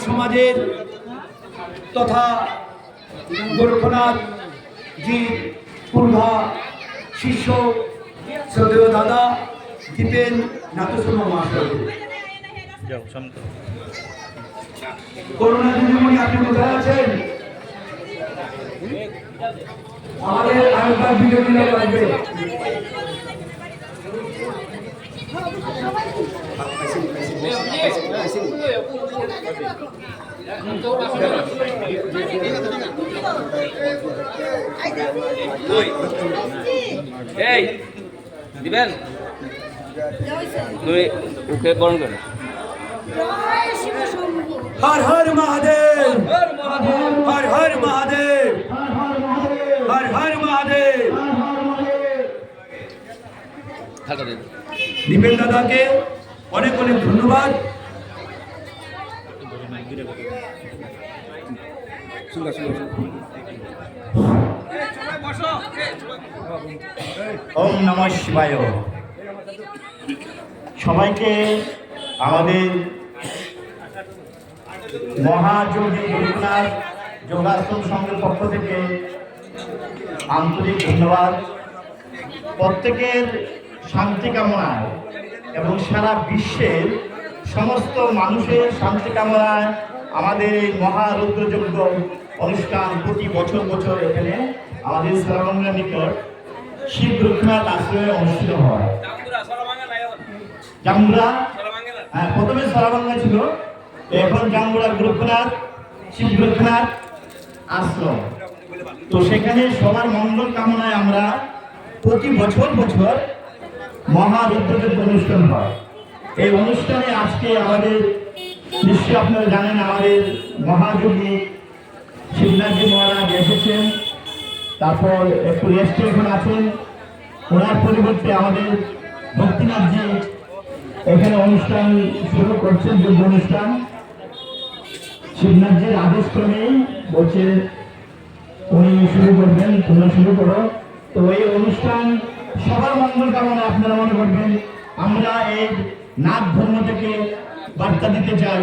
সমাজের তথা গোরক্ষনাথ জি পূর্ভা শিষ্য শ্রদ্ধেয় দাদা দীপেন নাথশর্মা মহাশয়। করুণা দিদিমণি, আপনি কোথায় আছেন? আমাদের আরেকবার ভিডিও দিলে লাগবে। এই দিবেন তুই ওকে বরণ করে। হর হর মহাদেব, হর হর মহাদেব, হর হর মহাদেব। দীপেন দাদাকে অনেক অনেক ধন্যবাদ। ওম নমঃ শিবায়। সবাইকে আমাদের মহাযোগী গোরক্ষনাথ যোগাশ্রম সংঘের পক্ষ থেকে আন্তরিক ধন্যবাদ। প্রত্যেকের শান্তি কামনায় এবং সারা বিশ্বের সমস্ত মানুষের শান্তি কামনায় আমাদের এই মহারুদ্রযজ্ঞ অনুষ্ঠান প্রতি বছর বছর এখানে আমাদের সরাবাংলার নিকট শিব গোরক্ষনাথ আশ্রমে অনুষ্ঠিত হয়। জামুরা, হ্যাঁ, প্রথমে সরাবাংলা ছিল, এখন জামুরা গোরক্ষনাথ শিব গোরক্ষনাথ আশ্রম। তো সেখানে সবার মঙ্গল কামনায় আমরা প্রতি বছর বছর মহারুদ্রযজ্ঞ অনুষ্ঠান হয়। এই অনুষ্ঠানে আজকে আমাদের নিশ্চয়ই আপনারা জানেন আমাদের মহাযোগী শিবনাথজি মহারাজ এসেছেন, তারপর একটু রেস্টে এখন আছেন। ওনার পরিবর্তে আমাদের ভক্তিনাথজি এখানে অনুষ্ঠান শুরু করছেন, যোগ্য অনুষ্ঠান। শিবনাথজির আদেশ ক্রমেই বলছে উনি শুরু করবেন, তোমরা শুরু করো। তো এই অনুষ্ঠান সবার মঙ্গল কামনা আপনারা মনে করবেন। আমরা এই নাথ ধর্ম থেকে বার্তা দিতে চাই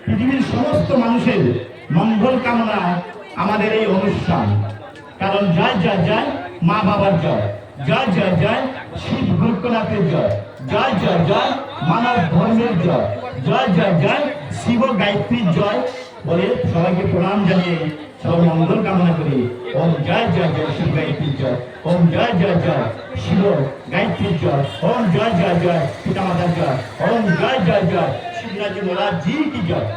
পৃথিবীর সমস্ত মানুষের মঙ্গল কামনায় আমাদের এই অনুষ্ঠান। কারণ জয় জয় জয় মা বাবার জয়, জয় জয় জয় শিব গোরক্ষনাথের জয়, জয় জয় জয় মানব ধর্মের জয়, জয় জয় জয় শিব গায়ত্রীর জয় বলে সবাইকে প্রণাম জানিয়ে সবাই মঙ্গল কামনা করি। ওম জয় জয় জয় শিব গায়ত্রীর জয়, ওম জয় জয় জয় শিব গায়ত্রীর জয়, ওম জয় জয় জয় পিতামাতার জয়, ওম জয় জয় জয় শিবনাথজি মহারাজ জি কি জয়।